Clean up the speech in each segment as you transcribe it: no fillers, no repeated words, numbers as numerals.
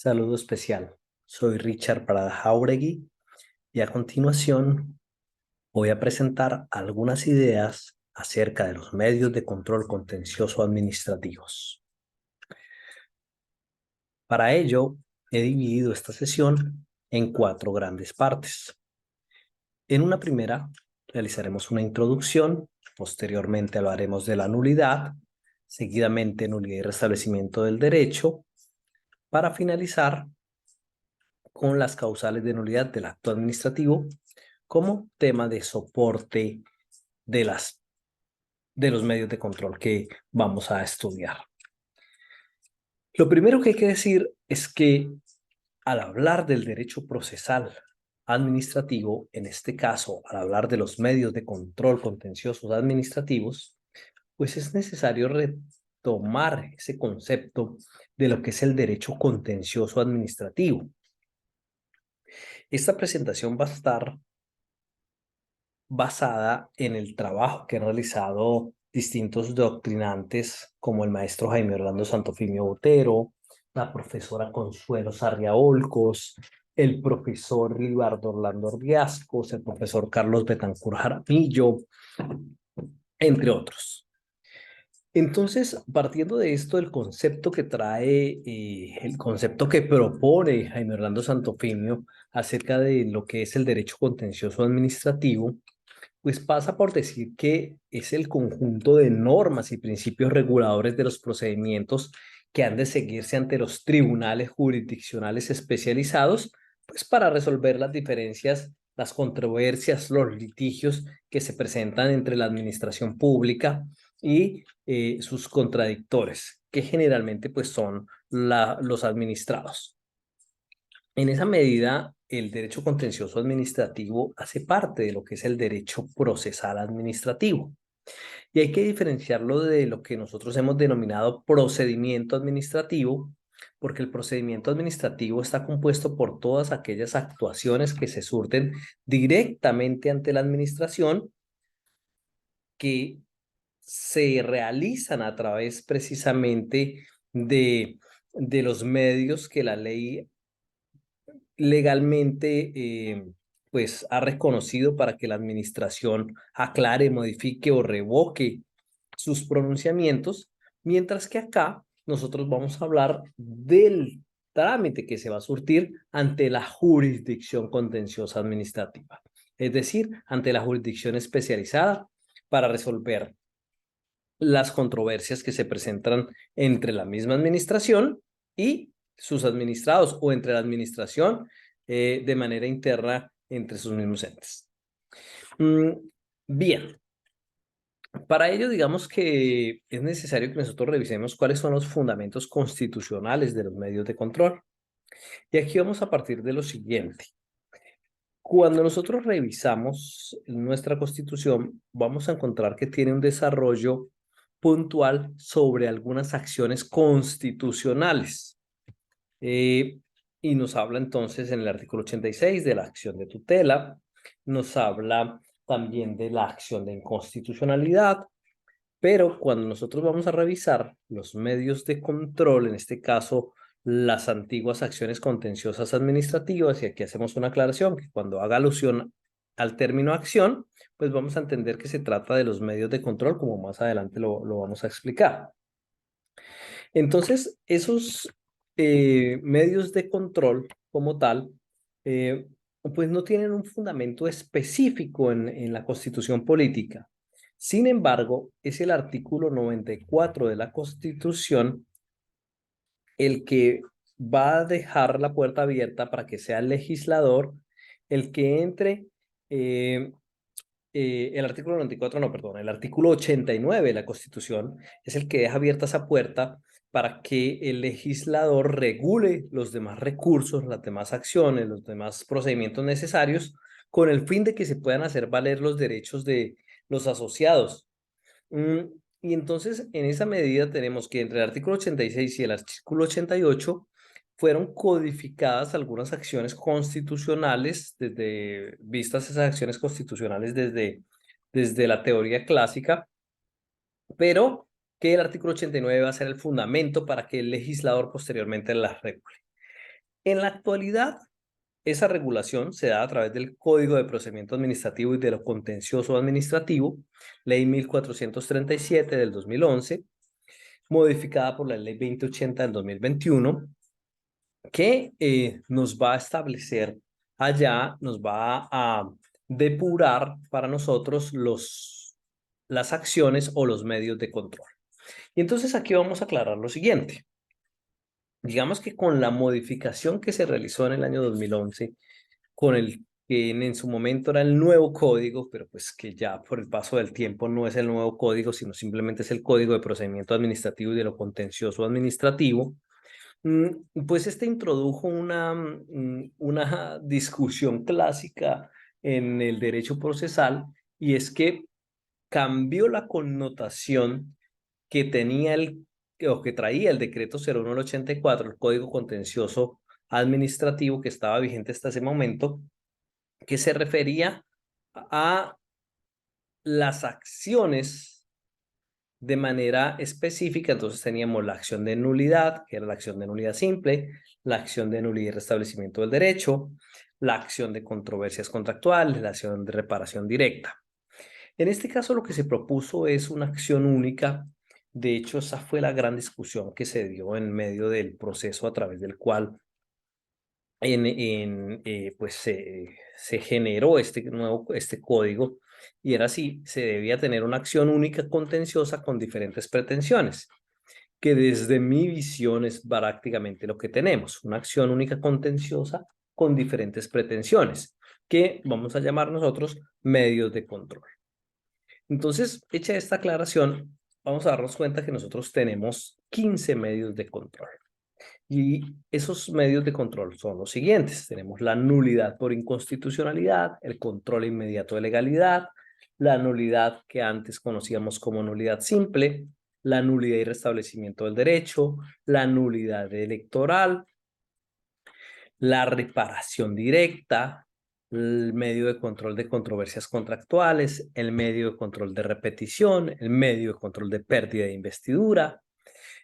Saludo especial. Soy Richard Prada Jauregui y a continuación voy a presentar algunas ideas acerca de los medios de control contencioso administrativos. Para ello, he dividido esta sesión en 4 grandes partes. En una primera, realizaremos una introducción, posteriormente hablaremos de la nulidad, seguidamente nulidad y restablecimiento del derecho, para finalizar con las causales de nulidad del acto administrativo como tema de soporte de los medios de control que vamos a estudiar. Lo primero que hay que decir es que al hablar del derecho procesal administrativo, en este caso, al hablar de los medios de control contenciosos administrativos, pues es necesario retomar ese concepto de lo que es el derecho contencioso administrativo. Esta presentación va a estar basada en el trabajo que han realizado distintos doctrinantes como el maestro Jaime Orlando Santofimio Botero, la profesora Consuelo Sarria Olcos, el profesor Libardo Orlando Orbiascos, el profesor Carlos Betancur Jaramillo, entre otros. Entonces, partiendo de esto, el concepto que trae, el concepto que propone Jaime Orlando Santofimio acerca de lo que es el derecho contencioso administrativo, pues pasa por decir que es el conjunto de normas y principios reguladores de los procedimientos que han de seguirse ante los tribunales jurisdiccionales especializados, pues para resolver las diferencias, las controversias, los litigios que se presentan entre la administración pública y sus contradictores, que generalmente pues son los administrados. En esa medida, el derecho contencioso administrativo hace parte de lo que es el derecho procesal administrativo. Y hay que diferenciarlo de lo que nosotros hemos denominado procedimiento administrativo, porque el procedimiento administrativo está compuesto por todas aquellas actuaciones que se surten directamente ante la administración, que se realizan a través precisamente de los medios que la ley legalmente pues ha reconocido para que la administración aclare, modifique o revoque sus pronunciamientos, mientras que acá nosotros vamos a hablar del trámite que se va a surtir ante la jurisdicción contenciosa administrativa, es decir, ante la jurisdicción especializada para resolver las controversias que se presentan entre la misma administración y sus administrados o entre la administración de manera interna entre sus mismos entes. Bien, para ello digamos que es necesario que nosotros revisemos cuáles son los fundamentos constitucionales de los medios de control. Y aquí vamos a partir de lo siguiente. Cuando nosotros revisamos nuestra Constitución, vamos a encontrar que tiene un desarrollo puntual sobre algunas acciones constitucionales. Y nos habla entonces en el artículo 86 de la acción de tutela, nos habla también de la acción de inconstitucionalidad, pero cuando nosotros vamos a revisar los medios de control, en este caso las antiguas acciones contenciosas administrativas, y aquí hacemos una aclaración, que cuando haga alusión al término acción, pues vamos a entender que se trata de los medios de control, como más adelante lo vamos a explicar. Entonces, esos medios de control como tal, pues no tienen un fundamento específico en la Constitución política. Sin embargo, es el artículo 94 de la Constitución el que va a dejar la puerta abierta para que sea el legislador el que entre, el artículo 94, no, perdón, el artículo 89 de la Constitución es el que deja abierta esa puerta para que el legislador regule los demás recursos, las demás acciones, los demás procedimientos necesarios con el fin de que se puedan hacer valer los derechos de los asociados. Y entonces, en esa medida tenemos que entre el artículo 86 y el artículo 88 fueron codificadas algunas acciones constitucionales, vistas esas acciones constitucionales desde la teoría clásica, pero que el artículo 89 va a ser el fundamento para que el legislador posteriormente las regule. En la actualidad, esa regulación se da a través del Código de Procedimiento Administrativo y de lo Contencioso Administrativo, Ley 1437 del 2011, modificada por la Ley 2080 del 2021, que nos va a establecer allá, nos va a depurar para nosotros las acciones o los medios de control. Y entonces aquí vamos a aclarar lo siguiente. Digamos que con la modificación que se realizó en el año 2011, con el que en su momento era el nuevo código, pero pues que ya por el paso del tiempo no es el nuevo código, sino simplemente es el Código de Procedimiento Administrativo y de lo Contencioso Administrativo, pues este introdujo una discusión clásica en el derecho procesal, y es que cambió la connotación que tenía o que traía el decreto 01 del 84, el Código Contencioso Administrativo que estaba vigente hasta ese momento, que se refería a las acciones de manera específica. Entonces teníamos la acción de nulidad, que era la acción de nulidad simple, la acción de nulidad y restablecimiento del derecho, la acción de controversias contractuales, la acción de reparación directa. En este caso lo que se propuso es una acción única. De hecho, esa fue la gran discusión que se dio en medio del proceso a través del cual pues se generó este código, y era así: se debía tener una acción única contenciosa con diferentes pretensiones, que desde mi visión es prácticamente lo que tenemos, una acción única contenciosa con diferentes pretensiones, que vamos a llamar nosotros medios de control. Entonces, hecha esta aclaración, vamos a darnos cuenta que nosotros tenemos 15 medios de control. Y esos medios de control son los siguientes. Tenemos la nulidad por inconstitucionalidad, el control inmediato de legalidad, la nulidad que antes conocíamos como nulidad simple, la nulidad y restablecimiento del derecho, la nulidad electoral, la reparación directa, el medio de control de controversias contractuales, el medio de control de repetición, el medio de control de pérdida de investidura.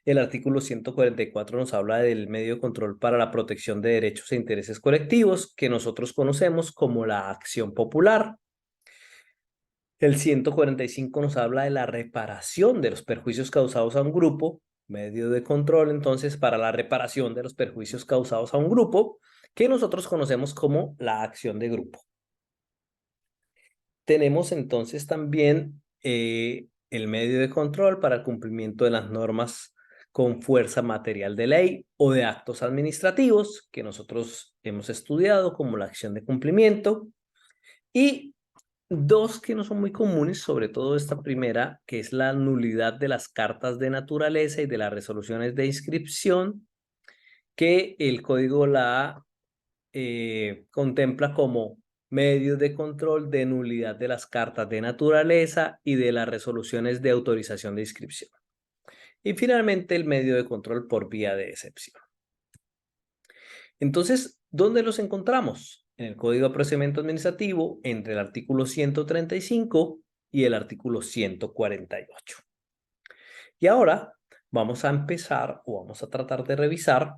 El artículo 144 nos habla del medio de control para la protección de derechos e intereses colectivos, que nosotros conocemos como la acción popular. El 145 nos habla de la reparación de los perjuicios causados a un grupo, medio de control entonces para la reparación de los perjuicios causados a un grupo, que nosotros conocemos como la acción de grupo. Tenemos entonces también el medio de control para el cumplimiento de las normas con fuerza material de ley o de actos administrativos, que nosotros hemos estudiado como la acción de cumplimiento. Y dos que no son muy comunes, sobre todo esta primera, que es la nulidad de las cartas de naturaleza y de las resoluciones de inscripción, que el código la contempla como medios de control de nulidad de las cartas de naturaleza y de las resoluciones de autorización de inscripción. Y finalmente el medio de control por vía de excepción. Entonces, ¿dónde los encontramos? En el Código de Procedimiento Administrativo, entre el artículo 135 y el artículo 148. Y ahora vamos a empezar, o vamos a tratar de revisar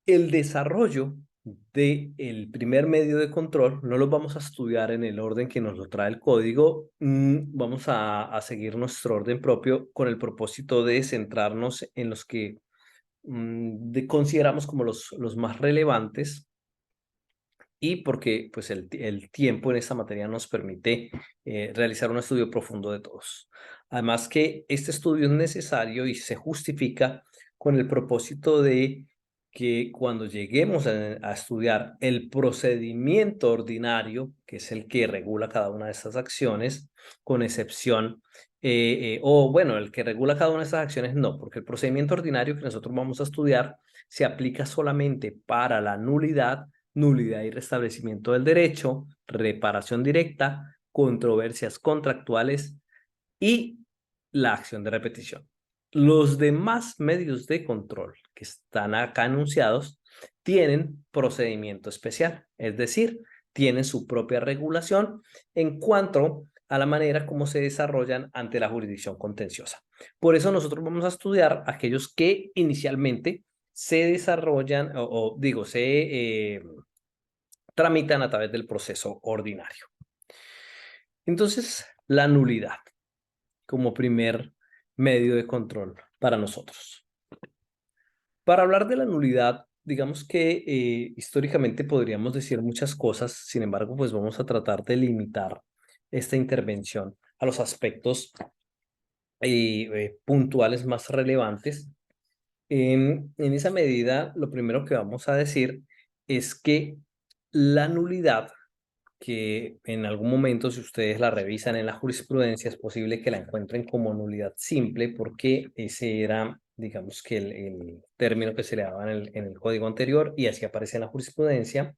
el desarrollo del primer medio de control. No los vamos a estudiar en el orden que nos lo trae el código. Vamos a seguir nuestro orden propio con el propósito de centrarnos en los que consideramos como los más relevantes, y porque pues el tiempo en esta materia nos permite realizar un estudio profundo de todos. Además que este estudio es necesario y se justifica con el propósito de que cuando lleguemos a estudiar el procedimiento ordinario, que es el que regula cada una de estas acciones, con excepción, o bueno, el que regula cada una de estas acciones no, porque el procedimiento ordinario que nosotros vamos a estudiar se aplica solamente para la nulidad y restablecimiento del derecho, reparación directa, controversias contractuales y la acción de repetición. Los demás medios de control que están acá anunciados tienen procedimiento especial, es decir, tienen su propia regulación en cuanto a la manera como se desarrollan ante la jurisdicción contenciosa. Por eso nosotros vamos a estudiar aquellos que inicialmente se desarrollan se tramitan a través del proceso ordinario. Entonces, la nulidad como primer medio de control para nosotros. Para hablar de la nulidad, digamos que históricamente podríamos decir muchas cosas, sin embargo, pues vamos a tratar de limitar esta intervención a los aspectos puntuales más relevantes. En esa medida, lo primero que vamos a decir es que la nulidad, que en algún momento, si ustedes la revisan en la jurisprudencia, es posible que la encuentren como nulidad simple, porque ese era, digamos que el término que se le daba en el código anterior y así aparece en la jurisprudencia.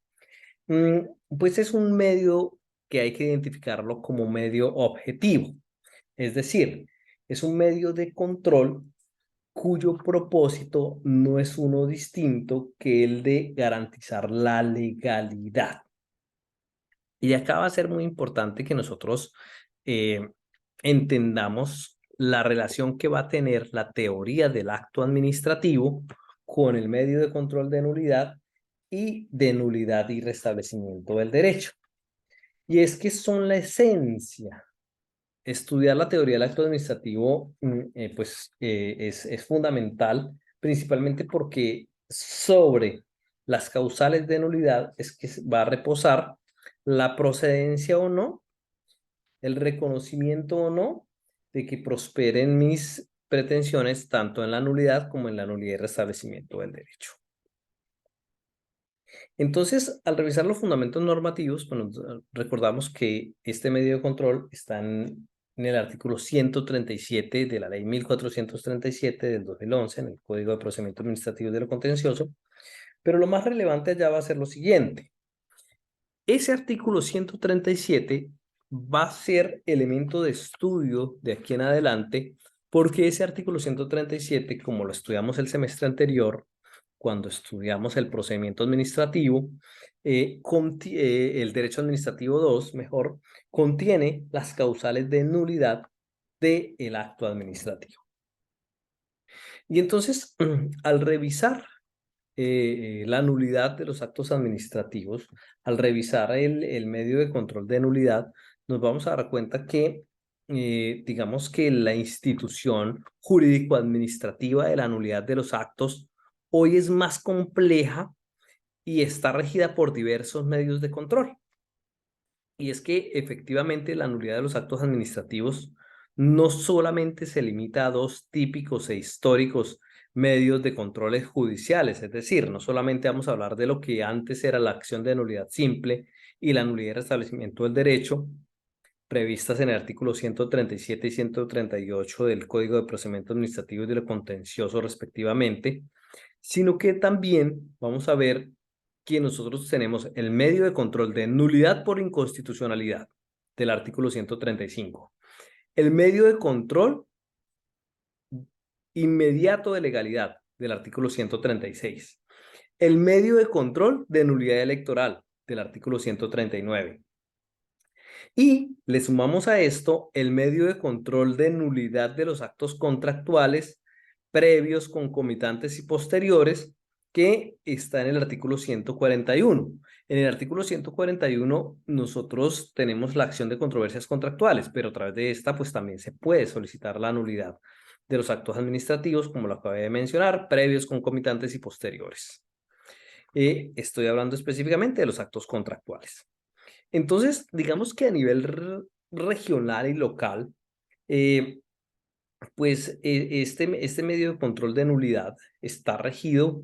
Pues es un medio que hay que identificarlo como medio objetivo, es decir, es un medio de control cuyo propósito no es uno distinto que el de garantizar la legalidad. Y acá va a ser muy importante que nosotros eh, entendamos la relación que va a tener la teoría del acto administrativo con el medio de control de nulidad y de nulidad y restablecimiento del derecho. Y es que son la esencia. Estudiar la teoría del acto administrativo es fundamental, principalmente porque sobre las causales de nulidad es que va a reposar la procedencia o no, el reconocimiento o no de que prosperen mis pretensiones tanto en la nulidad como en la nulidad y restablecimiento del derecho. Entonces, al revisar los fundamentos normativos, bueno, recordamos que este medio de control está en el artículo 137 de la ley 1437 del 2011, en el Código de Procedimiento Administrativo de lo Contencioso, pero lo más relevante allá va a ser lo siguiente. Ese artículo 137 va a ser elemento de estudio de aquí en adelante, porque ese artículo 137, como lo estudiamos el semestre anterior, cuando estudiamos el procedimiento administrativo, el derecho administrativo 2, mejor, contiene las causales de nulidad del acto administrativo. Y entonces, al revisar la nulidad de los actos administrativos, al revisar el medio de control de nulidad, nos vamos a dar cuenta que, digamos que la institución jurídico-administrativa de la nulidad de los actos hoy es más compleja y está regida por diversos medios de control. Y es que efectivamente la nulidad de los actos administrativos no solamente se limita a dos típicos e históricos medios de controles judiciales, es decir, no solamente vamos a hablar de lo que antes era la acción de nulidad simple y la nulidad de restablecimiento del derecho, previstas en el artículo 137 y 138 del Código de Procedimiento Administrativo y de lo Contencioso respectivamente, sino que también vamos a ver que nosotros tenemos el medio de control de nulidad por inconstitucionalidad del artículo 135, el medio de control inmediato de legalidad del artículo 136, el medio de control de nulidad electoral del artículo 139. Y le sumamos a esto el medio de control de nulidad de los actos contractuales previos, concomitantes y posteriores, que está en el artículo 141. En el artículo 141 nosotros tenemos la acción de controversias contractuales, pero a través de esta pues también se puede solicitar la nulidad de los actos administrativos, como lo acabé de mencionar, previos, concomitantes y posteriores. Estoy hablando específicamente de los actos contractuales. Entonces, digamos que a nivel regional y local, este medio de control de nulidad está regido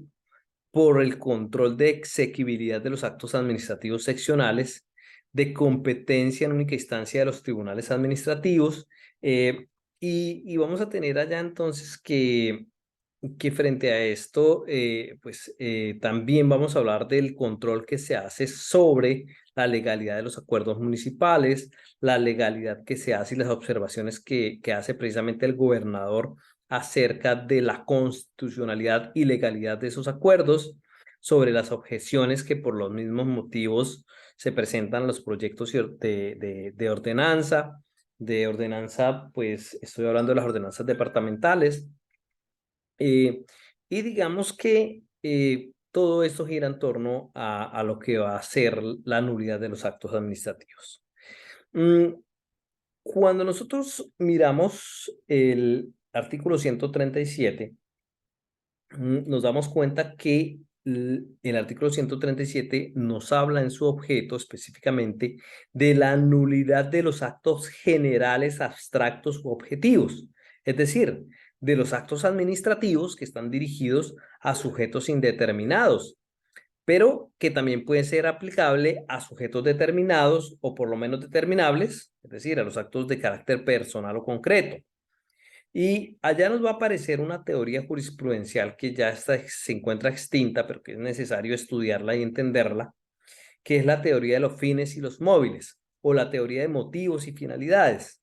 por el control de exequibilidad de los actos administrativos seccionales, de competencia en única instancia de los tribunales administrativos, y vamos a tener allá entonces que frente a esto, también vamos a hablar del control que se hace sobre la legalidad de los acuerdos municipales, la legalidad que se hace y las observaciones que hace precisamente el gobernador acerca de la constitucionalidad y legalidad de esos acuerdos, sobre las objeciones que por los mismos motivos se presentan los proyectos de ordenanza, pues estoy hablando de las ordenanzas departamentales, Y digamos que todo esto gira en torno a lo que va a ser la nulidad de los actos administrativos. Cuando nosotros miramos el artículo 137, nos damos cuenta que el artículo 137 nos habla en su objeto específicamente de la nulidad de los actos generales, abstractos u objetivos, es decir, de los actos administrativos que están dirigidos a sujetos indeterminados, pero que también puede ser aplicable a sujetos determinados o por lo menos determinables, es decir, a los actos de carácter personal o concreto. Y allá nos va a aparecer una teoría jurisprudencial que ya se encuentra extinta, pero que es necesario estudiarla y entenderla, que es la teoría de los fines y los móviles, o la teoría de motivos y finalidades,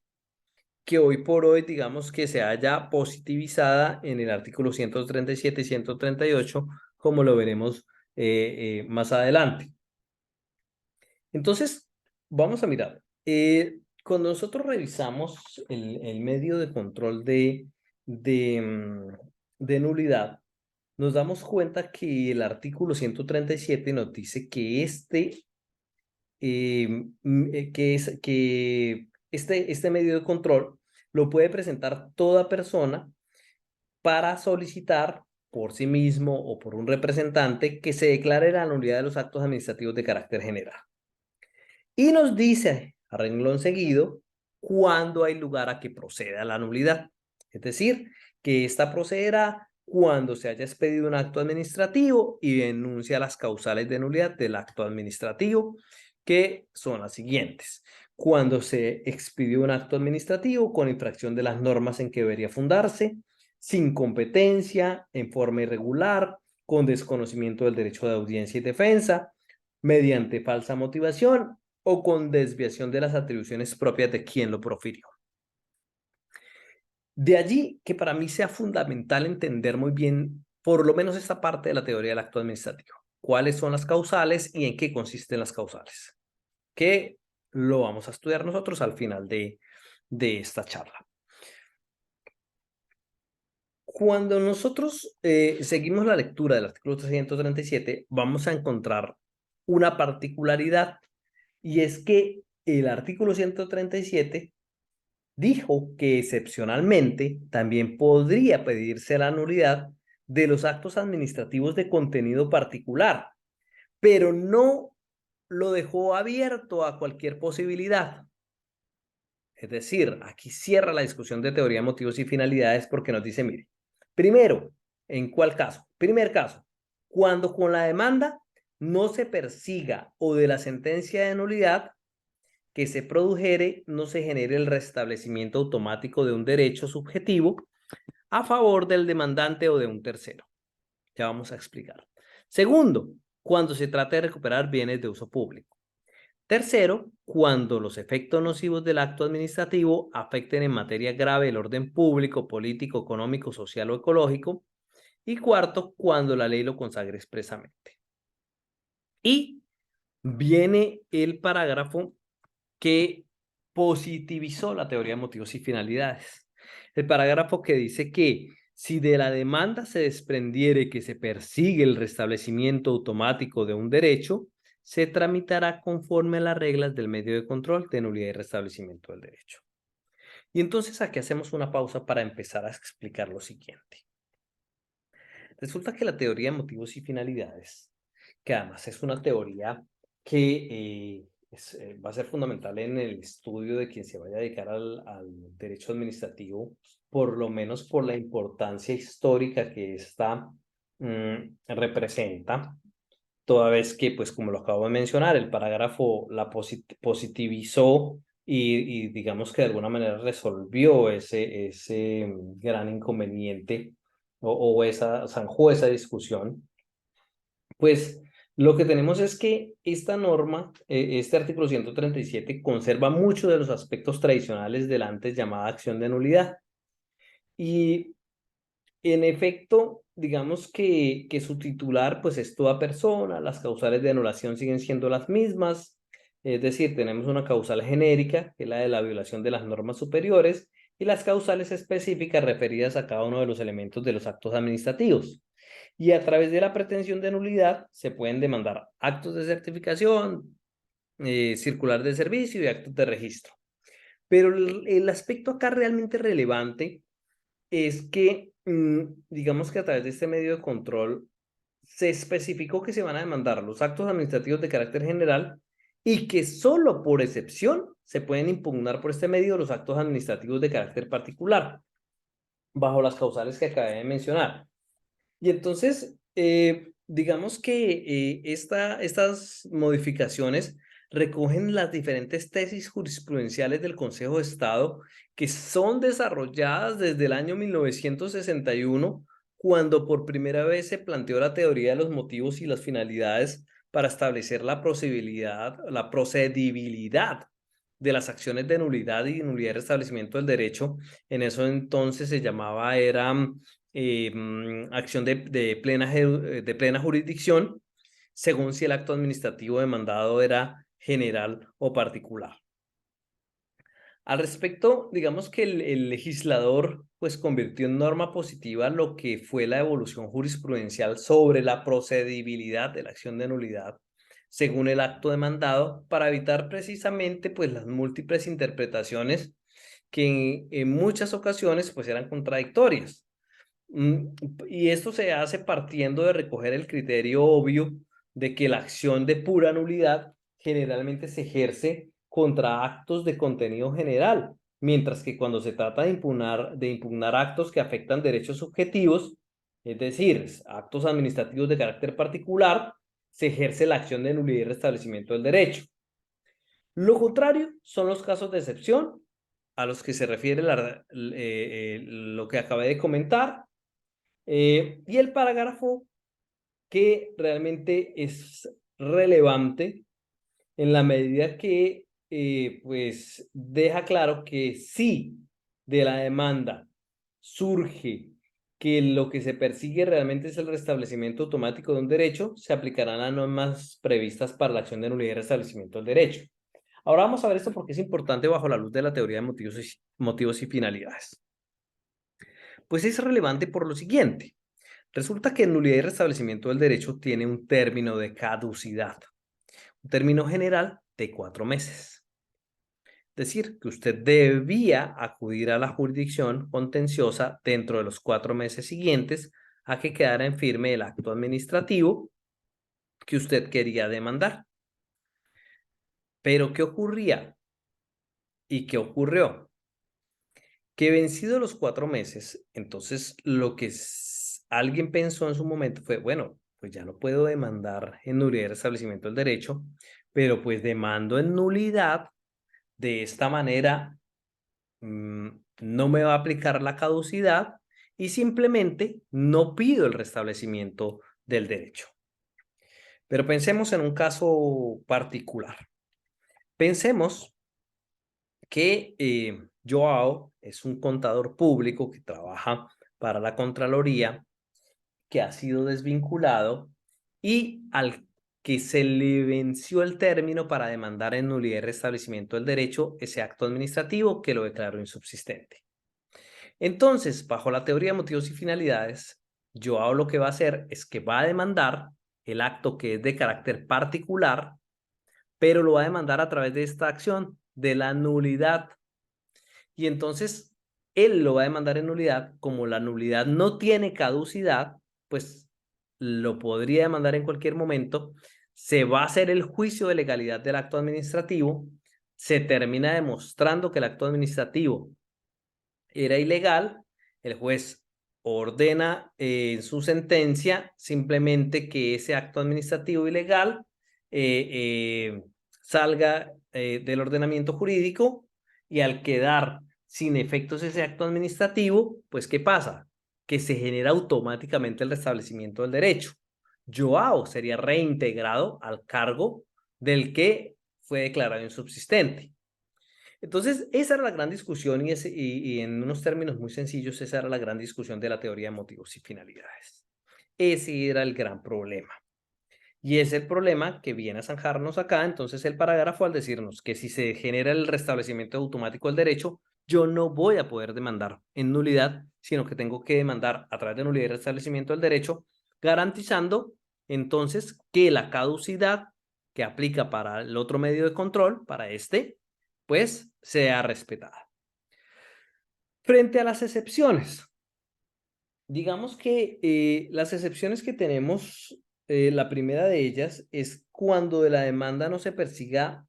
que hoy por hoy, digamos que se haya positivizada en el artículo 137 y 138, como lo veremos más adelante. Entonces, vamos a mirar. Cuando nosotros revisamos el medio de control de nulidad, nos damos cuenta que el artículo 137 nos dice que este medio de control lo puede presentar toda persona para solicitar por sí mismo o por un representante que se declare la nulidad de los actos administrativos de carácter general. Y nos dice, a renglón seguido, cuándo hay lugar a que proceda la nulidad. Es decir, que esta procederá cuando se haya expedido un acto administrativo y denuncia las causales de nulidad del acto administrativo, que son las siguientes. Cuando se expidió un acto administrativo con infracción de las normas en que debería fundarse, sin competencia, en forma irregular, con desconocimiento del derecho de audiencia y defensa, mediante falsa motivación o con desviación de las atribuciones propias de quien lo profirió. De allí que para mí sea fundamental entender muy bien, por lo menos esta parte de la teoría del acto administrativo. ¿Cuáles son las causales y en qué consisten las causales? Que lo vamos a estudiar nosotros al final de esta charla. Cuando nosotros seguimos la lectura del artículo 337, vamos a encontrar una particularidad, y es que el artículo 137 dijo que excepcionalmente también podría pedirse la nulidad de los actos administrativos de contenido particular, pero no lo dejó abierto a cualquier posibilidad. Es decir, aquí cierra la discusión de teoría, motivos y finalidades porque nos dice, mire, primero, ¿en cuál caso? Primer caso, cuando con la demanda no se persiga o de la sentencia de nulidad que se produjere no se genere el restablecimiento automático de un derecho subjetivo a favor del demandante o de un tercero. Ya vamos a explicar. Segundo, cuando se trata de recuperar bienes de uso público. Tercero, cuando los efectos nocivos del acto administrativo afecten en materia grave el orden público, político, económico, social o ecológico. Y cuarto, cuando la ley lo consagre expresamente. Y viene el parágrafo que positivizó la teoría de motivos y finalidades. El parágrafo que dice que si de la demanda se desprendiere que se persigue el restablecimiento automático de un derecho, se tramitará conforme a las reglas del medio de control de nulidad y restablecimiento del derecho. Y entonces aquí hacemos una pausa para empezar a explicar lo siguiente. Resulta que la teoría de motivos y finalidades, que además es una teoría que va a ser fundamental en el estudio de quien se vaya a dedicar al derecho administrativo, por lo menos por la importancia histórica que esta representa, toda vez que, pues como lo acabo de mencionar, el parágrafo la positivizó y digamos que de alguna manera resolvió ese gran inconveniente o zanjó esa discusión. Pues lo que tenemos es que esta norma, este artículo 137, conserva muchos de los aspectos tradicionales de la antes llamada acción de nulidad. Y en efecto, digamos que su titular pues es toda persona, las causales de anulación siguen siendo las mismas, es decir, tenemos una causal genérica, que es la de la violación de las normas superiores, y las causales específicas referidas a cada uno de los elementos de los actos administrativos. Y a través de la pretensión de nulidad se pueden demandar actos de certificación, circular de servicio y actos de registro. Pero el aspecto acá realmente relevante es que, digamos que a través de este medio de control se especificó que se van a demandar los actos administrativos de carácter general y que solo por excepción se pueden impugnar por este medio los actos administrativos de carácter particular, bajo las causales que acabé de mencionar. Y entonces, digamos que estas modificaciones recogen las diferentes tesis jurisprudenciales del Consejo de Estado que son desarrolladas desde el año 1961, cuando por primera vez se planteó la teoría de los motivos y las finalidades para establecer la procedibilidad de las acciones de nulidad y nulidad de restablecimiento del derecho. En eso entonces se llamaba, acción de plena jurisdicción, según si el acto administrativo demandado era general o particular. Al respecto, digamos que el legislador pues convirtió en norma positiva lo que fue la evolución jurisprudencial sobre la procedibilidad de la acción de nulidad según el acto demandado, para evitar precisamente pues las múltiples interpretaciones que en muchas ocasiones pues eran contradictorias. Y esto se hace partiendo de recoger el criterio obvio de que la acción de pura nulidad generalmente se ejerce contra actos de contenido general, mientras que cuando se trata de impugnar actos que afectan derechos subjetivos, es decir, actos administrativos de carácter particular, se ejerce la acción de nulidad y restablecimiento del derecho. Lo contrario son los casos de excepción a los que se refiere lo que acabé de comentar, y el parágrafo que realmente es relevante en la medida que pues deja claro que si de la demanda surge que lo que se persigue realmente es el restablecimiento automático de un derecho, se aplicarán las normas previstas para la acción de nulidad y restablecimiento del derecho. Ahora vamos a ver esto porque es importante bajo la luz de la teoría de motivos y finalidades. Pues es relevante por lo siguiente. Resulta que nulidad y restablecimiento del derecho tiene un término de caducidad, un término general de 4 meses. Es decir, que usted debía acudir a la jurisdicción contenciosa dentro de los 4 meses siguientes a que quedara en firme el acto administrativo que usted quería demandar. Pero ¿qué ocurría? ¿Y qué ocurrió? Que vencidos los 4 meses, entonces lo que alguien pensó en su momento fue, bueno, pues ya no puedo demandar en nulidad y restablecimiento del derecho, pero pues demando en nulidad, de esta manera no me va a aplicar la caducidad y simplemente no pido el restablecimiento del derecho. Pero pensemos en un caso particular. Pensemos que Joao es un contador público que trabaja para la Contraloría, que ha sido desvinculado y al que se le venció el término para demandar en nulidad y restablecimiento del derecho ese acto administrativo que lo declaró insubsistente. Entonces, bajo la teoría de motivos y finalidades, Joao lo que va a hacer es que va a demandar el acto que es de carácter particular, pero lo va a demandar a través de esta acción de la nulidad. Y entonces él lo va a demandar en nulidad. Como la nulidad no tiene caducidad, pues lo podría demandar en cualquier momento. Se va a hacer el juicio de legalidad del acto administrativo. Se termina demostrando que el acto administrativo era ilegal. El juez ordena en su sentencia simplemente que ese acto administrativo ilegal salga del ordenamiento jurídico, y al quedar sin efectos ese acto administrativo, pues ¿qué pasa? Que se genera automáticamente el restablecimiento del derecho. Joao sería reintegrado al cargo del que fue declarado insubsistente. Entonces, esa era la gran discusión y en unos términos muy sencillos, esa era la gran discusión de la teoría de motivos y finalidades. Ese era el gran problema. Y es el problema que viene a zanjarnos acá. Entonces, el parágrafo al decirnos que si se genera el restablecimiento automático del derecho, yo no voy a poder demandar en nulidad, sino que tengo que demandar a través de nulidad y restablecimiento del derecho garantizando entonces que la caducidad que aplica para el otro medio de control, para este, pues sea respetada. Frente a las excepciones, digamos que las excepciones que tenemos, la primera de ellas es cuando de la demanda no se persiga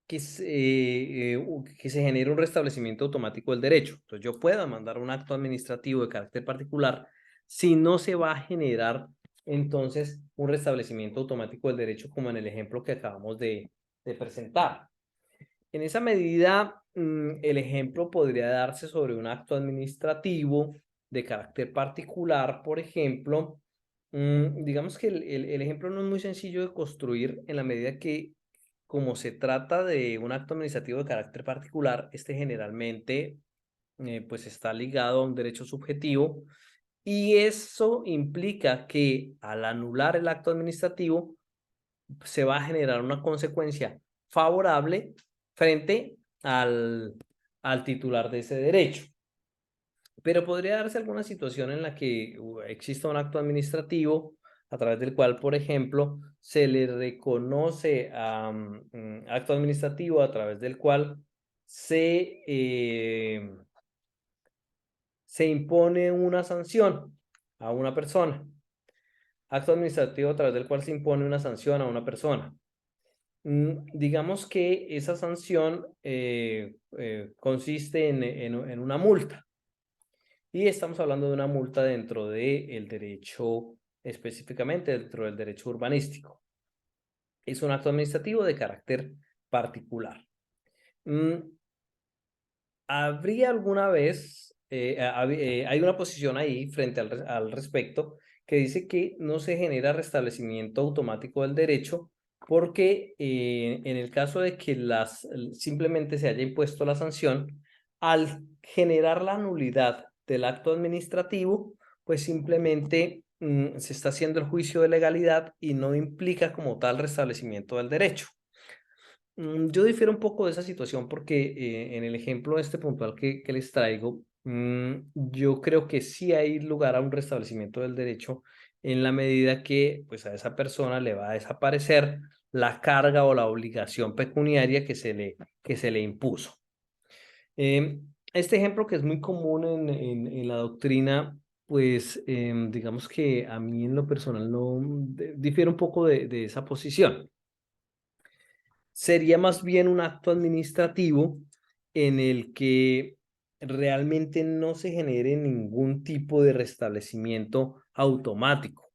que se genere un restablecimiento automático del derecho. Entonces, yo puedo demandar un acto administrativo de carácter particular si no se va a generar entonces un restablecimiento automático del derecho, como en el ejemplo que acabamos de presentar. En esa medida, el ejemplo podría darse sobre un acto administrativo de carácter particular, por ejemplo. Digamos que el ejemplo no es muy sencillo de construir en la medida que, como se trata de un acto administrativo de carácter particular, este generalmente pues está ligado a un derecho subjetivo, y eso implica que al anular el acto administrativo se va a generar una consecuencia favorable frente al titular de ese derecho. Pero podría darse alguna situación en la que exista un acto administrativo a través del cual, por ejemplo, se le reconoce a acto administrativo a través del cual se impone una sanción a una persona. Acto administrativo a través del cual se impone una sanción a una persona. Digamos que esa sanción consiste en una multa. Y estamos hablando de una multa dentro del derecho, específicamente dentro del derecho urbanístico. Es un acto administrativo de carácter particular. ¿Habría alguna vez, hay una posición ahí frente al respecto que dice que no se genera restablecimiento automático del derecho porque en el caso de que simplemente se haya impuesto la sanción, al generar la nulidad del acto administrativo, pues simplemente se está haciendo el juicio de legalidad y no implica como tal restablecimiento del derecho. Yo difiero un poco de esa situación porque en el ejemplo este puntual que les traigo, yo creo que sí hay lugar a un restablecimiento del derecho en la medida que pues a esa persona le va a desaparecer la carga o la obligación pecuniaria que se le impuso. Este ejemplo que es muy común en la doctrina, pues digamos que a mí en lo personal no difiere un poco de esa posición. Sería más bien un acto administrativo en el que realmente no se genere ningún tipo de restablecimiento automático.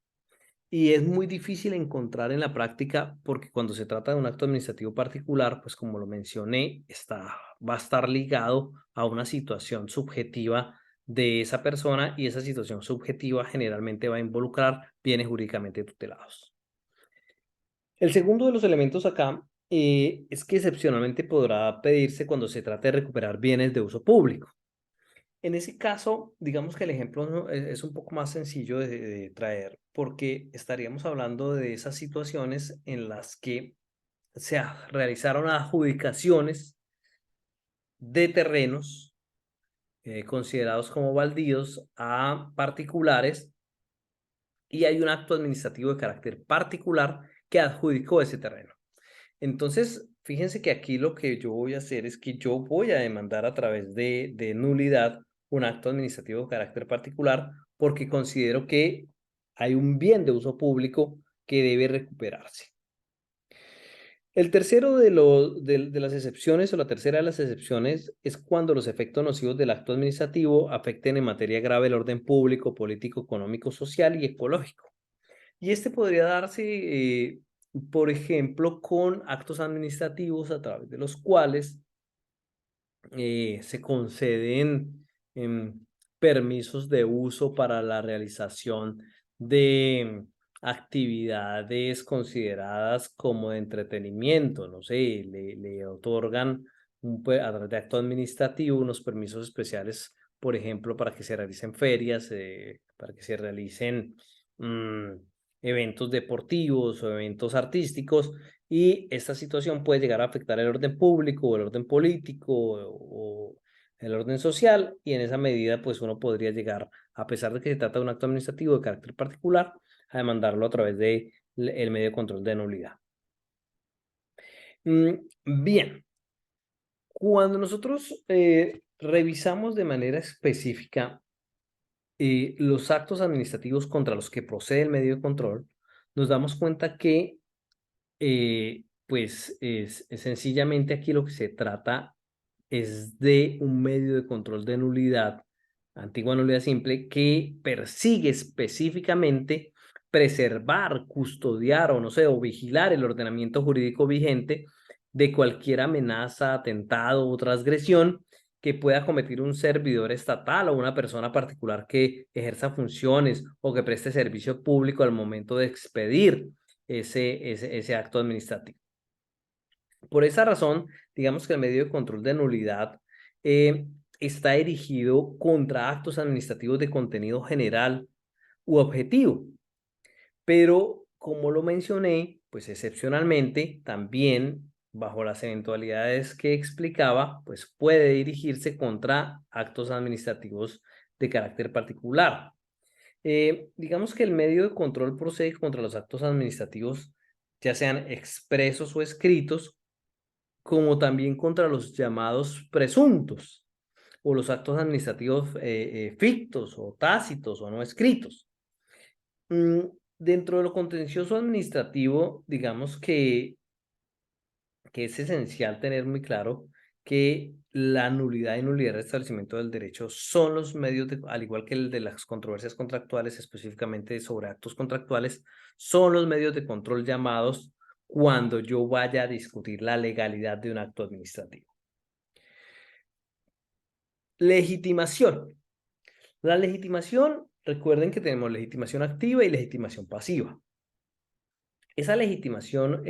Y es muy difícil encontrar en la práctica porque cuando se trata de un acto administrativo particular, pues como lo mencioné, va a estar ligado a una situación subjetiva de esa persona, y esa situación subjetiva generalmente va a involucrar bienes jurídicamente tutelados. El segundo de los elementos acá es que excepcionalmente podrá pedirse cuando se trate de recuperar bienes de uso público. En ese caso, digamos que el ejemplo es un poco más sencillo de traer, porque estaríamos hablando de esas situaciones en las que se realizaron adjudicaciones de terrenos considerados como baldíos a particulares, y hay un acto administrativo de carácter particular que adjudicó ese terreno. Entonces, fíjense que aquí lo que yo voy a hacer es que yo voy a demandar a través de nulidad un acto administrativo de carácter particular porque considero que hay un bien de uso público que debe recuperarse. El tercero de las excepciones, o la tercera de las excepciones, es cuando los efectos nocivos del acto administrativo afecten en materia grave el orden público, político, económico, social y ecológico. Y este podría darse, por ejemplo, con actos administrativos a través de los cuales se conceden permisos de uso para la realización de actividades consideradas como de entretenimiento. No sé, le otorgan a través de acto administrativo unos permisos especiales, por ejemplo, para que se realicen ferias, para que se realicen eventos deportivos o eventos artísticos, y esta situación puede llegar a afectar el orden público o el orden político o el orden social, y en esa medida pues uno podría llegar a pesar de que se trata de un acto administrativo de carácter particular, a demandarlo a través del medio de control de nulidad. Bien, cuando nosotros revisamos de manera específica los actos administrativos contra los que procede el medio de control, nos damos cuenta que pues es sencillamente aquí lo que se trata es de un medio de control de nulidad, antigua nulidad simple, que persigue específicamente preservar, custodiar o no sé, o vigilar el ordenamiento jurídico vigente de cualquier amenaza, atentado o transgresión que pueda cometer un servidor estatal o una persona particular que ejerza funciones o que preste servicio público al momento de expedir ese acto administrativo. Por esa razón, digamos que el medio de control de nulidad está dirigido contra actos administrativos de contenido general u objetivo. Pero, como lo mencioné, pues excepcionalmente, también bajo las eventualidades que explicaba, pues puede dirigirse contra actos administrativos de carácter particular. Digamos que el medio de control procede contra los actos administrativos, ya sean expresos o escritos, como también contra los llamados presuntos o los actos administrativos fictos o tácitos o no escritos. Dentro de lo contencioso administrativo, digamos que es esencial tener muy claro que la nulidad y nulidad de restablecimiento del derecho son los medios, al igual que el de las controversias contractuales, específicamente sobre actos contractuales, son los medios de control llamados cuando yo vaya a discutir la legalidad de un acto administrativo. Legitimación. La legitimación, recuerden que tenemos legitimación activa y legitimación pasiva. Esa legitimación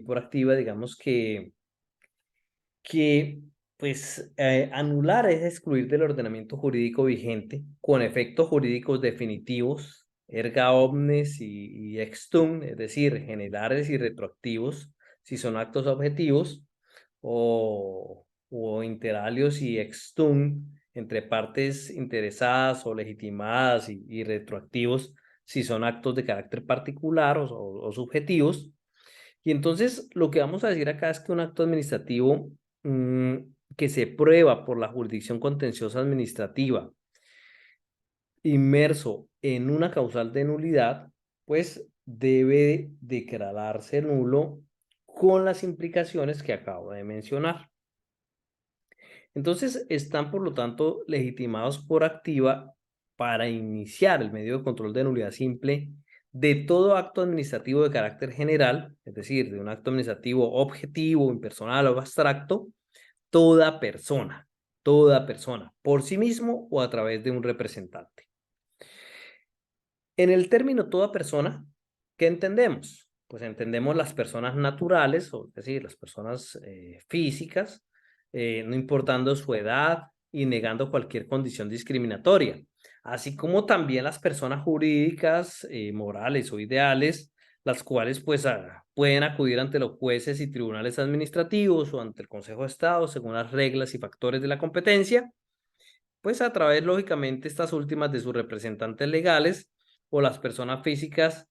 por activa, digamos que pues anular es excluir del ordenamiento jurídico vigente con efectos jurídicos definitivos, erga omnes y ex tunc, es decir, generales y retroactivos, si son actos objetivos, o interalios y ex tunc entre partes interesadas o legitimadas y retroactivos si son actos de carácter particular o subjetivos. Y entonces lo que vamos a decir acá es que un acto administrativo que se prueba por la jurisdicción contenciosa administrativa inmerso en una causal de nulidad, pues debe declararse nulo con las implicaciones que acabo de mencionar. Entonces están, por lo tanto, legitimados por activa para iniciar el medio de control de nulidad simple de todo acto administrativo de carácter general, es decir, de un acto administrativo objetivo, impersonal o abstracto, toda persona, por sí mismo o a través de un representante. En el término toda persona, ¿qué entendemos? Pues entendemos las personas naturales, es decir, las personas físicas, no importando su edad y negando cualquier condición discriminatoria, así como también las personas jurídicas, morales o ideales, las cuales pues pueden acudir ante los jueces y tribunales administrativos o ante el Consejo de Estado según las reglas y factores de la competencia, pues a través, lógicamente, estas últimas de sus representantes legales o las personas físicas,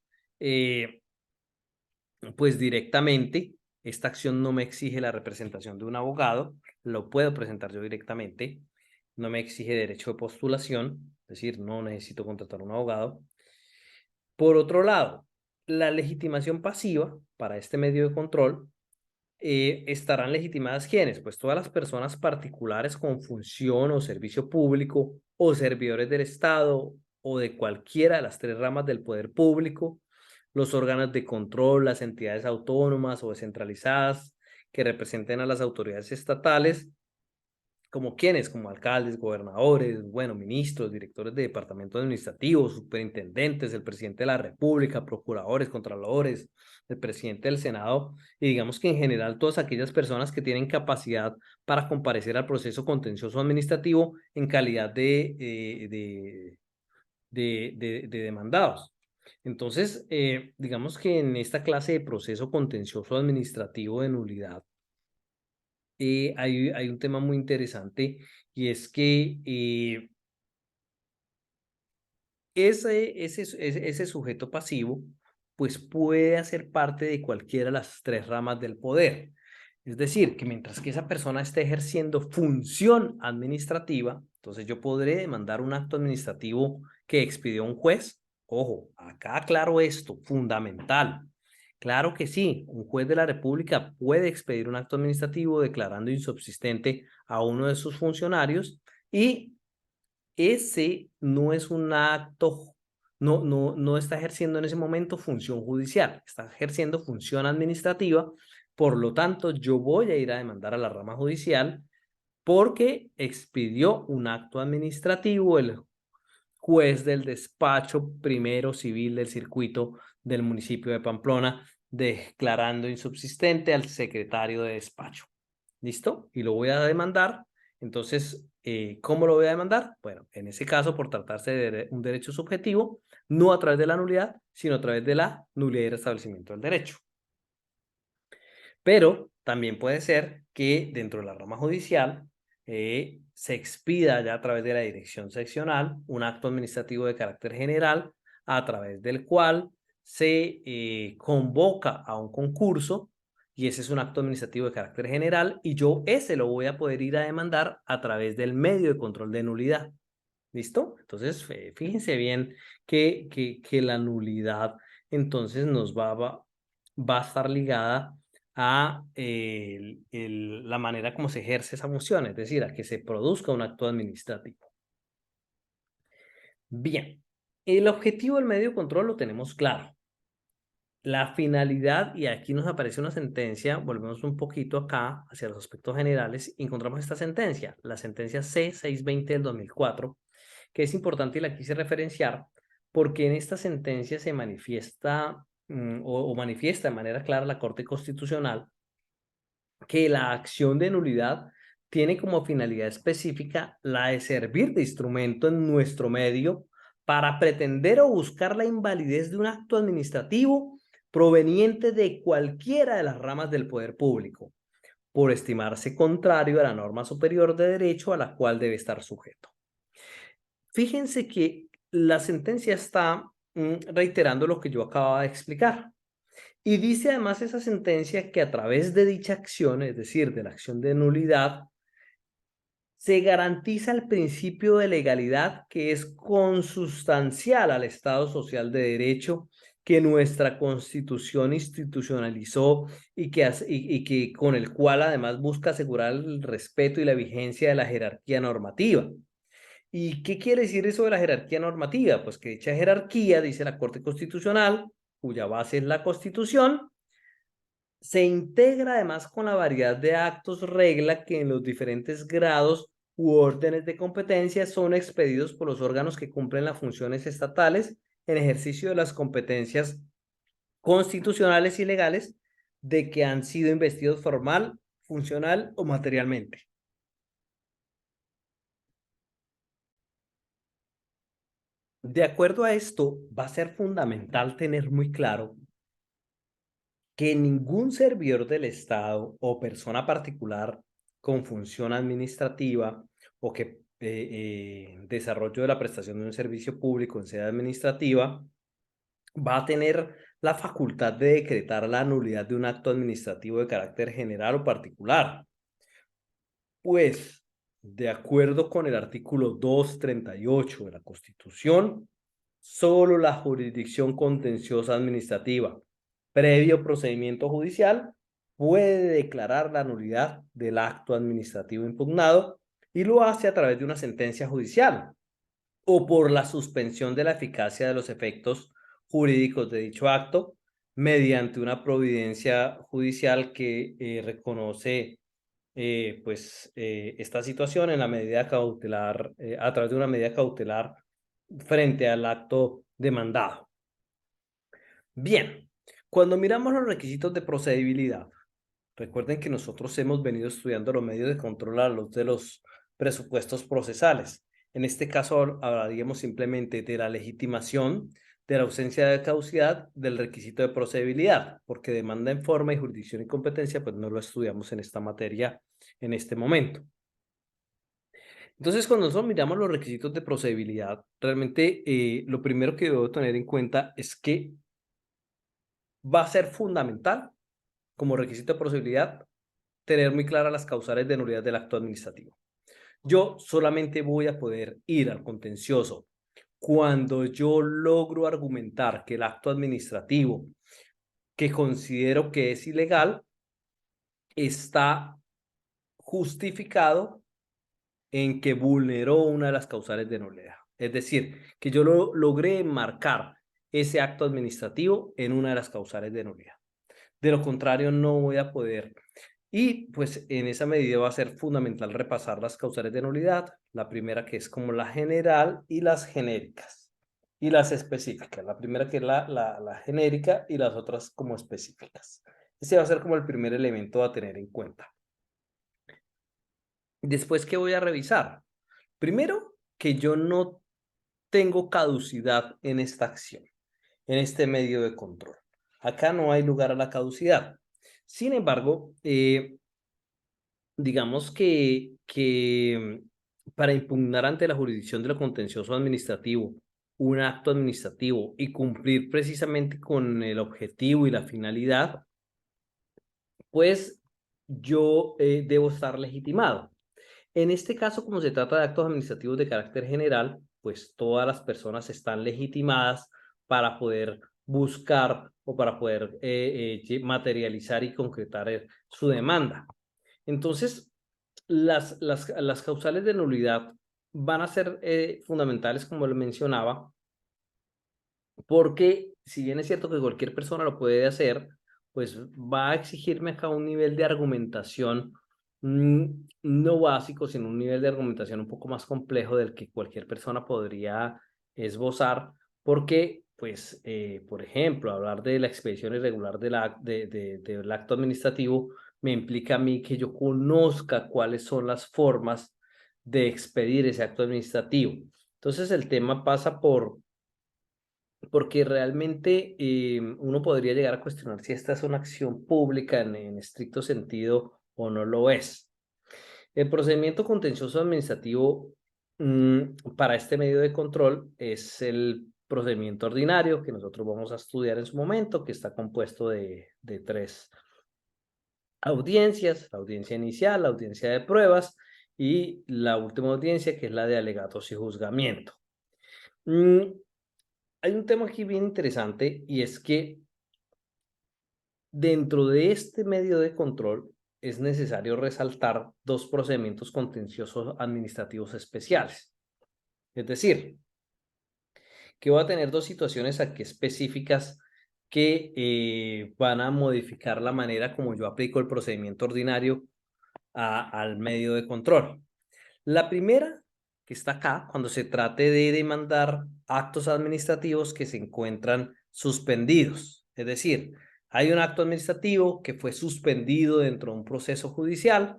pues directamente, esta acción no me exige la representación de un abogado, lo puedo presentar yo directamente, no me exige derecho de postulación, es decir, no necesito contratar un abogado. Por otro lado, la legitimación pasiva para este medio de control estarán legitimadas ¿quiénes? Pues todas las personas particulares con función o servicio público o servidores del Estado o de cualquiera de las tres ramas del poder público, los órganos de control, las entidades autónomas o descentralizadas que representen a las autoridades estatales, como quienes, como alcaldes, gobernadores, bueno, ministros, directores de departamentos administrativos, superintendentes, el presidente de la República, procuradores, contralores, el presidente del Senado, y digamos que en general todas aquellas personas que tienen capacidad para comparecer al proceso contencioso administrativo en calidad de demandados. Entonces, digamos que en esta clase de proceso contencioso administrativo de nulidad, hay un tema muy interesante y es que ese sujeto pasivo pues puede hacer parte de cualquiera de las tres ramas del poder. Es decir, que mientras que esa persona esté ejerciendo función administrativa, entonces yo podré demandar un acto administrativo que expidió un juez. Ojo, acá aclaro esto, fundamental. Claro que sí, un juez de la República puede expedir un acto administrativo declarando insubsistente a uno de sus funcionarios y ese no es un acto, no está ejerciendo en ese momento función judicial, está ejerciendo función administrativa. Por lo tanto, yo voy a ir a demandar a la rama judicial porque expidió un acto administrativo el juez del despacho primero civil del circuito del municipio de Pamplona, declarando insubsistente al secretario de despacho. ¿Listo? Y lo voy a demandar. Entonces, ¿cómo lo voy a demandar? Bueno, en ese caso, por tratarse de un derecho subjetivo, no a través de la nulidad, sino a través de la nulidad y restablecimiento del derecho. Pero también puede ser que dentro de la rama judicial se expida ya a través de la dirección seccional un acto administrativo de carácter general a través del cual se convoca a un concurso y ese es un acto administrativo de carácter general y yo ese lo voy a poder ir a demandar a través del medio de control de nulidad. ¿Listo? Entonces, fíjense bien que la nulidad entonces va a estar ligada a la manera como se ejerce esa función, es decir, a que se produzca un acto administrativo. Bien, el objetivo del medio de control lo tenemos claro. La finalidad, y aquí nos aparece una sentencia, volvemos un poquito acá hacia los aspectos generales, encontramos esta sentencia, la sentencia C620 del 2004, que es importante y la quise referenciar porque en esta sentencia se manifiesta o manifiesta de manera clara la Corte Constitucional que la acción de nulidad tiene como finalidad específica la de servir de instrumento en nuestro medio para pretender o buscar la invalidez de un acto administrativo proveniente de cualquiera de las ramas del poder público, por estimarse contrario a la norma superior de derecho a la cual debe estar sujeto. Fíjense que la sentencia está reiterando lo que yo acababa de explicar. Y dice además esa sentencia que a través de dicha acción, es decir, de la acción de nulidad, se garantiza el principio de legalidad que es consustancial al Estado social de derecho que nuestra Constitución institucionalizó y que con el cual además busca asegurar el respeto y la vigencia de la jerarquía normativa. ¿Y qué quiere decir eso de la jerarquía normativa? Pues que dicha jerarquía, dice la Corte Constitucional, cuya base es la Constitución, se integra además con la variedad de actos regla que en los diferentes grados u órdenes de competencia son expedidos por los órganos que cumplen las funciones estatales en ejercicio de las competencias constitucionales y legales de que han sido investidos formal, funcional o materialmente. De acuerdo a esto, va a ser fundamental tener muy claro que ningún servidor del Estado o persona particular con función administrativa o que desarrollo de la prestación de un servicio público en sede administrativa va a tener la facultad de decretar la nulidad de un acto administrativo de carácter general o particular. Pues, de acuerdo con el artículo 238 de la Constitución, solo la jurisdicción contenciosa administrativa, previo procedimiento judicial, puede declarar la nulidad del acto administrativo impugnado y lo hace a través de una sentencia judicial o por la suspensión de la eficacia de los efectos jurídicos de dicho acto mediante una providencia judicial que reconoce esta situación en la medida cautelar, a través de una medida cautelar frente al acto demandado. Bien, cuando miramos los requisitos de procedibilidad, recuerden que nosotros hemos venido estudiando los medios de control a la luz de los presupuestos procesales. En este caso hablaríamos simplemente de la legitimación, de la ausencia de caducidad, del requisito de procedibilidad, porque demanda en forma y jurisdicción y competencia, pues no lo estudiamos en esta materia en este momento. Entonces, cuando nosotros miramos los requisitos de procedibilidad, realmente lo primero que debo tener en cuenta es que va a ser fundamental como requisito de procedibilidad tener muy claras las causales de nulidad del acto administrativo. Yo solamente voy a poder ir al contencioso cuando yo logro argumentar que el acto administrativo que considero que es ilegal está justificado en que vulneró una de las causales de nulidad. Es decir, que yo logré marcar ese acto administrativo en una de las causales de nulidad. De lo contrario, no voy a poder. Y pues en esa medida va a ser fundamental repasar las causales de nulidad. La primera que es como la general y las genéricas. Y las específicas. La primera que es la genérica y las otras como específicas. Ese va a ser como el primer elemento a tener en cuenta. Después, ¿qué voy a revisar? Primero, que yo no tengo caducidad en esta acción, en este medio de control. Acá no hay lugar a la caducidad. Sin embargo, digamos que para impugnar ante la jurisdicción de lo contencioso administrativo un acto administrativo y cumplir precisamente con el objetivo y la finalidad, pues yo debo estar legitimado. En este caso, como se trata de actos administrativos de carácter general, pues todas las personas están legitimadas para poder buscar o para poder materializar y concretar su demanda. Entonces, las causales de nulidad van a ser fundamentales, como lo mencionaba, porque si bien es cierto que cualquier persona lo puede hacer, pues va a exigirme acá un nivel de argumentación no básico, sino un nivel de argumentación un poco más complejo del que cualquier persona podría esbozar, porque, pues, por ejemplo, hablar de la expedición irregular del acto administrativo me implica a mí que yo conozca cuáles son las formas de expedir ese acto administrativo. Entonces, el tema pasa porque realmente uno podría llegar a cuestionar si esta es una acción pública en estricto sentido o no lo es. El procedimiento contencioso administrativo para este medio de control es el procedimiento ordinario que nosotros vamos a estudiar en su momento, que está compuesto de tres audiencias: la audiencia inicial, la audiencia de pruebas y la última audiencia, que es la de alegatos y juzgamiento. Hay un tema aquí bien interesante, y es que dentro de este medio de control es necesario resaltar dos procedimientos contenciosos administrativos especiales. Es decir, que voy a tener dos situaciones aquí específicas que van a modificar la manera como yo aplico el procedimiento ordinario al medio de control. La primera, que está acá, cuando se trate de demandar actos administrativos que se encuentran suspendidos. Es decir, hay un acto administrativo que fue suspendido dentro de un proceso judicial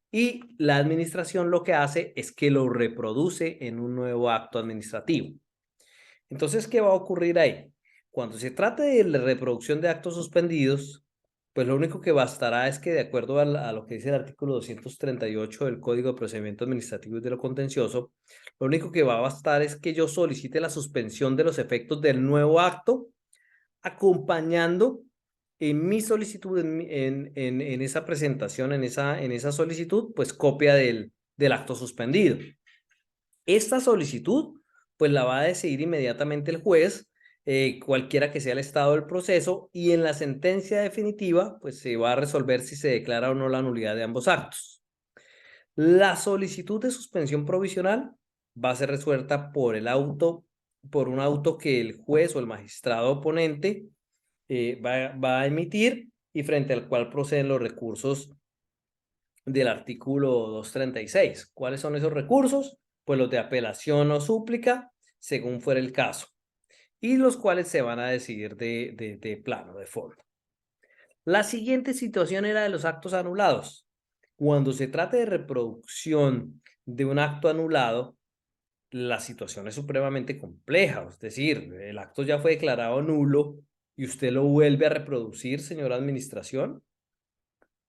y la administración lo que hace es que lo reproduce en un nuevo acto administrativo. Entonces, ¿qué va a ocurrir ahí? Cuando se trate de la reproducción de actos suspendidos, pues lo único que bastará es que, de acuerdo a lo que dice el artículo 238 del Código de Procedimiento Administrativo y de lo Contencioso, lo único que va a bastar es que yo solicite la suspensión de los efectos del nuevo acto, acompañando en mi solicitud, en esa presentación, en esa solicitud, pues copia del acto suspendido. Esta solicitud, pues la va a decidir inmediatamente el juez, cualquiera que sea el estado del proceso, y en la sentencia definitiva, pues se va a resolver si se declara o no la nulidad de ambos actos. La solicitud de suspensión provisional va a ser resuelta por un auto que el juez o el magistrado oponente va a emitir, y frente al cual proceden los recursos del artículo 236. ¿Cuáles son esos recursos? Pues los de apelación o súplica, según fuera el caso, y los cuales se van a decidir de plano, de fondo. La siguiente situación era de los actos anulados. Cuando se trate de reproducción de un acto anulado, la situación es supremamente compleja. Es decir, el acto ya fue declarado nulo y usted lo vuelve a reproducir, señora administración.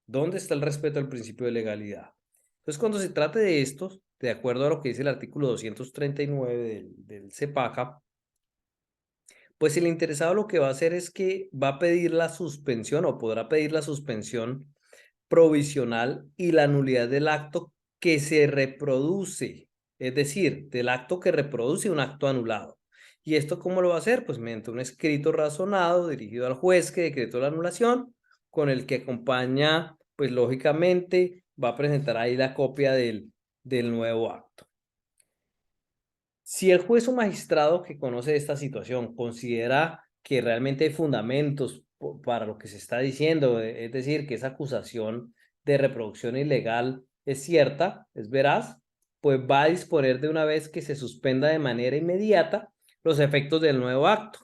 ¿Dónde está el respeto al principio de legalidad? Entonces, cuando se trate de estos, de acuerdo a lo que dice el artículo 239 del CEPACA, pues el interesado lo que va a hacer es que va a pedir la suspensión o podrá pedir la suspensión provisional y la nulidad del acto que se reproduce, es decir, del acto que reproduce un acto anulado. ¿Y esto cómo lo va a hacer? Pues mediante un escrito razonado dirigido al juez que decretó la anulación, con el que acompaña, pues lógicamente, va a presentar ahí la copia del nuevo acto. Si el juez o magistrado que conoce esta situación considera que realmente hay fundamentos para lo que se está diciendo, es decir, que esa acusación de reproducción ilegal es cierta, es veraz, pues va a disponer de una vez que se suspenda de manera inmediata los efectos del nuevo acto,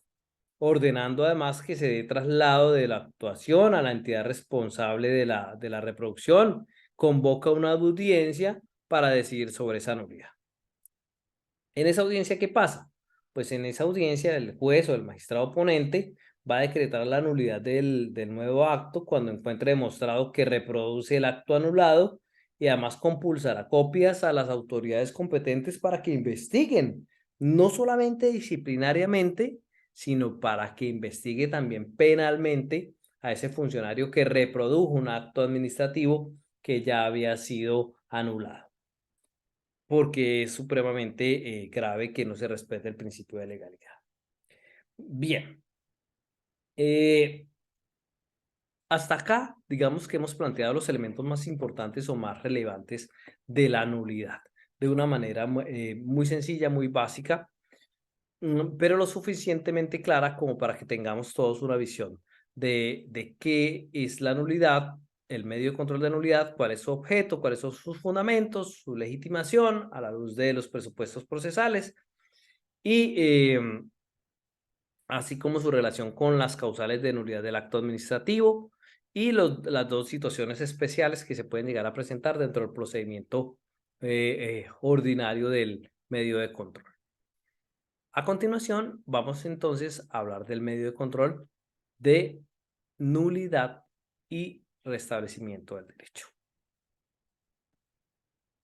ordenando además que se dé traslado de la actuación a la entidad responsable de la reproducción, convoca una audiencia para decidir sobre esa nulidad. En esa audiencia, ¿qué pasa? Pues en esa audiencia el juez o el magistrado ponente va a decretar la nulidad del nuevo acto cuando encuentre demostrado que reproduce el acto anulado y además compulsará copias a las autoridades competentes para que investiguen, no solamente disciplinariamente, sino para que investigue también penalmente a ese funcionario que reprodujo un acto administrativo que ya había sido anulado, porque es supremamente grave que no se respete el principio de legalidad. Bien, hasta acá, digamos que hemos planteado los elementos más importantes o más relevantes de la nulidad, de una manera muy sencilla, muy básica, pero lo suficientemente clara como para que tengamos todos una visión de qué es la nulidad, el medio de control de nulidad, cuál es su objeto, cuáles son sus fundamentos, su legitimación a la luz de los presupuestos procesales y así como su relación con las causales de nulidad del acto administrativo y las dos situaciones especiales que se pueden llegar a presentar dentro del procedimiento ordinario del medio de control. A continuación, vamos entonces a hablar del medio de control de nulidad y restablecimiento del derecho.